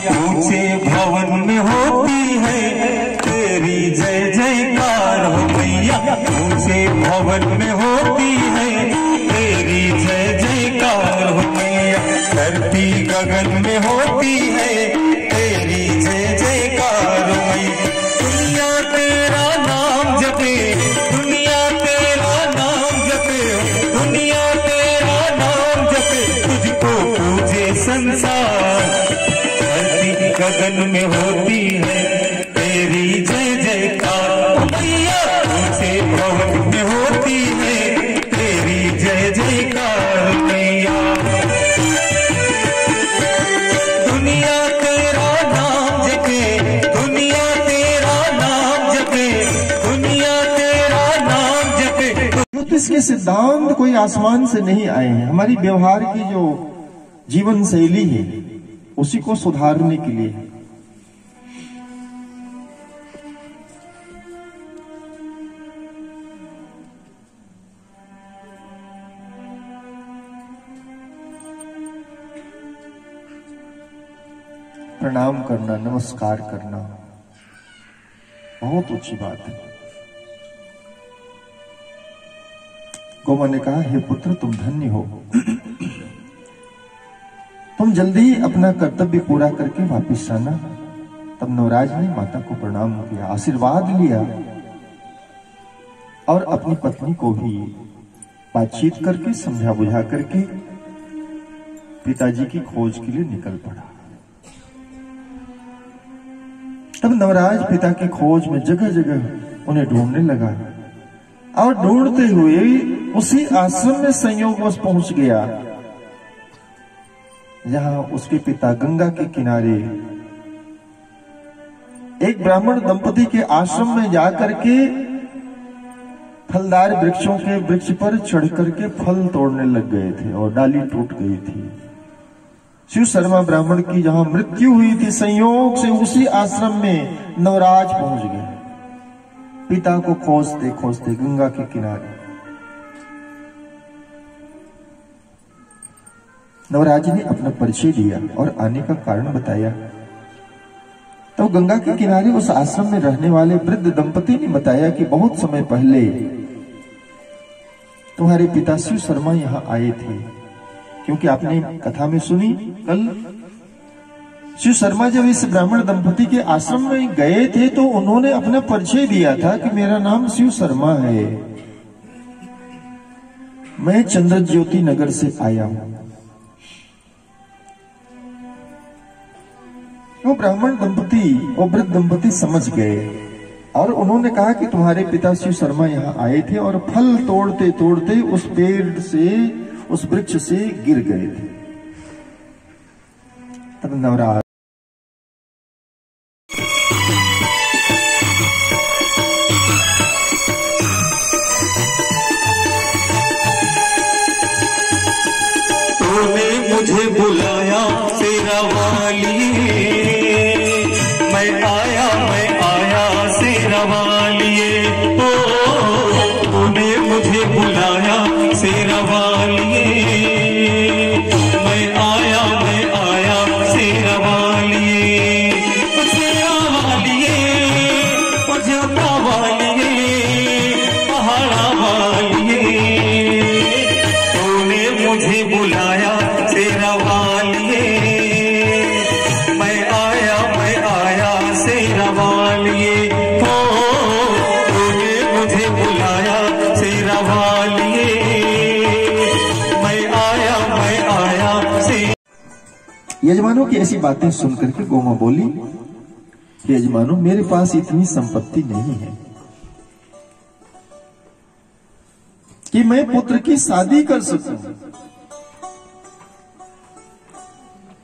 ऊंचे भवन में होती है तेरी जय जयकार हो मैया। ऊंचे भवन में होती है तेरी जय जयकार हो मैया। धरती गगन में होती है तेरी जय जयकार हो मैया। दुनिया तेरा नाम जपे, दुनिया तेरा नाम जपे, दुनिया तेरा नाम जपे, तुझको पूजे संसार। गगन में होती है तेरी जय जयकार मैया। ऊंचे भवन में होती है तेरी जय जयकार मैया। दुनिया तेरा नाम जपे, दुनिया तेरा नाम जपे, दुनिया तेरा नाम जपे। ज्योतिष के सिद्धांत कोई आसमान से नहीं आए हैं। हमारी व्यवहार की जो जीवन शैली है उसी को सुधारने के लिए। प्रणाम करना, नमस्कार करना बहुत ऊंची बात है। गौमा ने कहा, हे पुत्र तुम धन्य हो, तुम जल्दी अपना कर्तव्य पूरा करके वापस आना। तब नवराज ने माता को प्रणाम किया, आशीर्वाद लिया और अपनी पत्नी को भी बातचीत करके समझा बुझा करके पिताजी की खोज के लिए निकल पड़ा। तब नवराज पिता की खोज में जगह जगह उन्हें ढूंढने लगा और ढूंढते हुए उसी आश्रम में संयोगवश पहुंच गया जहां उसके पिता गंगा के किनारे एक ब्राह्मण दंपति के आश्रम में जाकर के फलदार वृक्षों के वृक्ष पर चढ़ करके फल तोड़ने लग गए थे और डाली टूट गई थी। शिव शर्मा ब्राह्मण की जहां मृत्यु हुई थी, संयोग से उसी आश्रम में नवराज पहुंच गए। पिता को खोजते खोजते गंगा के किनारे नवराज ने अपना परिचय दिया और आने का कारण बताया। तो गंगा के किनारे उस आश्रम में रहने वाले वृद्ध दंपति ने बताया कि बहुत समय पहले तुम्हारे पिता शिव शर्मा यहाँ आए थे। क्योंकि आपने कथा में सुनी कल, शिव शर्मा जब इस ब्राह्मण दंपति के आश्रम में गए थे तो उन्होंने अपना परिचय दिया था कि मेरा नाम शिव शर्मा है, मैं चंद्र ज्योति नगर से आया हूं। वो ब्राह्मण दंपति और वृद्ध दंपति समझ गए और उन्होंने कहा कि तुम्हारे पिता शिव शर्मा यहाँ आए थे और फल तोड़ते तोड़ते उस पेड़ से, उस वृक्ष से गिर गए थे। तब नवराज तूने मुझे बुलाया तेरा वाली, मैं आया शेरा वालिए। ओ तूने मुझे बुलाया शेरा वालिए, मैं आया शेरा वालिए। यजमानों की ऐसी बातें सुनकर के गोमा बोली कि यजमानों, मेरे पास इतनी संपत्ति नहीं है कि मैं पुत्र की शादी कर सकूं।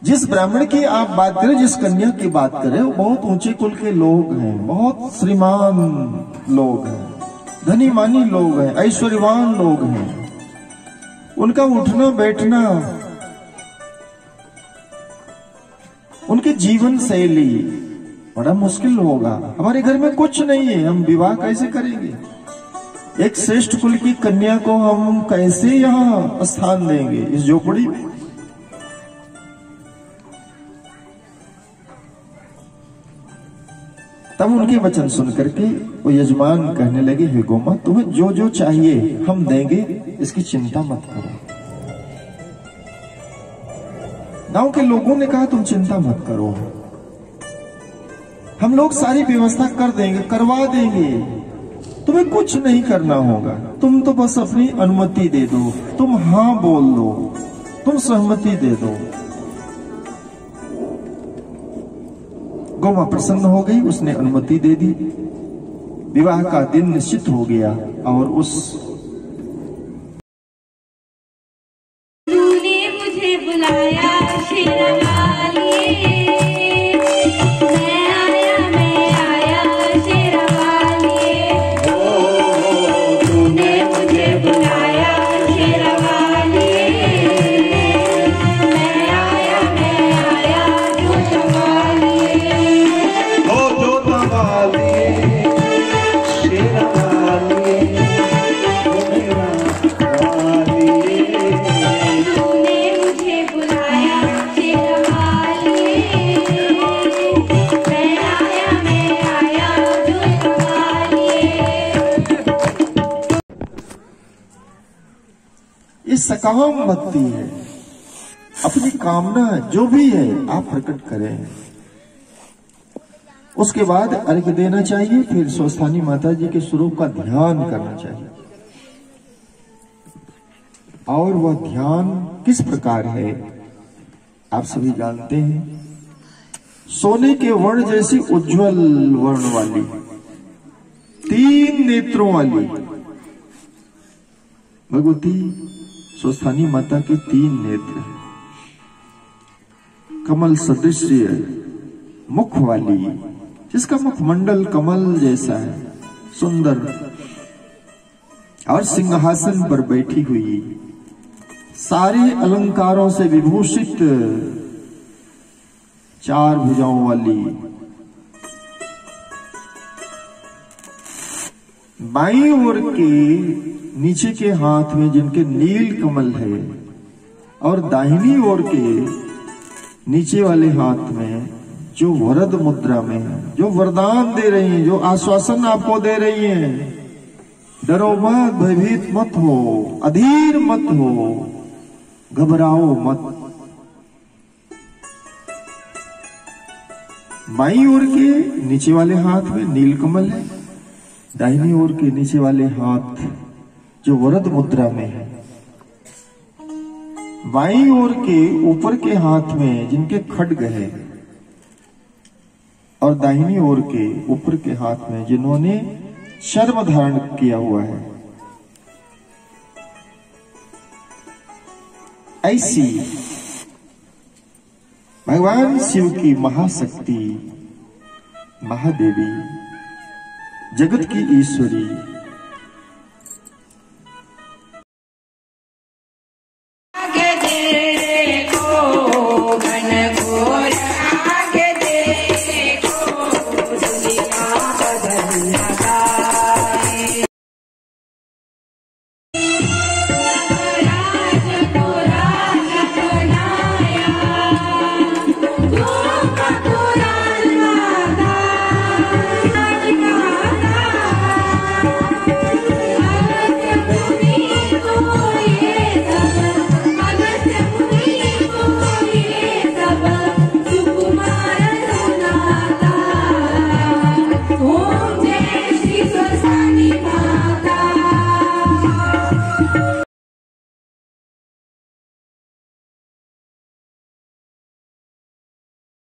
जिस ब्राह्मण की आप बात करें, जिस कन्या की बात करें, वो बहुत ऊंचे कुल के लोग हैं, बहुत श्रीमान लोग हैं, धनी मानी लोग हैं, ऐश्वर्यवान लोग हैं। उनका उठना बैठना, उनकी जीवन शैली बड़ा मुश्किल होगा। हमारे घर में कुछ नहीं है, हम विवाह कैसे करेंगे? एक श्रेष्ठ कुल की कन्या को हम कैसे यहां स्थान देंगे इस झोपड़ी में? तब उनके वचन सुनकर के वो यजमान कहने लगे, हे गोमा, तुम्हें जो जो चाहिए हम देंगे, इसकी चिंता मत करो। गांव के लोगों ने कहा, तुम चिंता मत करो, हम लोग सारी व्यवस्था कर देंगे, करवा देंगे, तुम्हें कुछ नहीं करना होगा, तुम तो बस अपनी अनुमति दे दो, तुम हाँ बोल दो, तुम सहमति दे दो। गोमा प्रसन्न हो गई, उसने अनुमति दे दी। विवाह का दिन निश्चित हो गया और उस तूने मुझे बुलाया शेरवाली, मैं आया शेरवाली। तूने मुझे बुलाया शेरवाली, मैं आया जोतवाली। ओ जोतवाली, शेरवाली, ओ मेरा वाली। तूने मुझे बुलाया शेरवाली, मैं आया जोतवाली। ये सकाम भक्ति है। अपनी कामना जो भी है आप प्रकट करें। उसके बाद अर्घ्य देना चाहिए, फिर स्वस्थानी माता जी के स्वरूप का ध्यान करना चाहिए। और वह ध्यान किस प्रकार है आप सभी जानते हैं। सोने के वर्ण जैसी उज्जवल वर्ण वाली, 3 नेत्रों वाली भगवती स्वस्थानी माता के 3 नेत्र, कमल सदृश मुख वाली, जिसका मुखमंडल कमल जैसा है, सुंदर, और सिंहासन पर बैठी हुई, सारे अलंकारों से विभूषित, 4 भुजाओं वाली। बाईं ओर के नीचे के हाथ में जिनके नील कमल है, और दाहिनी ओर के नीचे वाले हाथ में जो वरद मुद्रा में है, जो वरदान दे रही हैं, जो आश्वासन आपको दे रही हैं, डरो मत, भयभीत मत हो, अधीर मत हो, घबराओ मत। बाईं ओर के नीचे वाले हाथ में नीलकमल है, दाहिनी ओर के नीचे वाले हाथ जो वरद मुद्रा में है, बाईं ओर के ऊपर के हाथ में जिनके खड्ग है, और दाहिनी ओर के ऊपर के हाथ में जिन्होंने शर्म धारण किया हुआ है। ऐसी भगवान शिव की महाशक्ति, महादेवी, जगत की ईश्वरी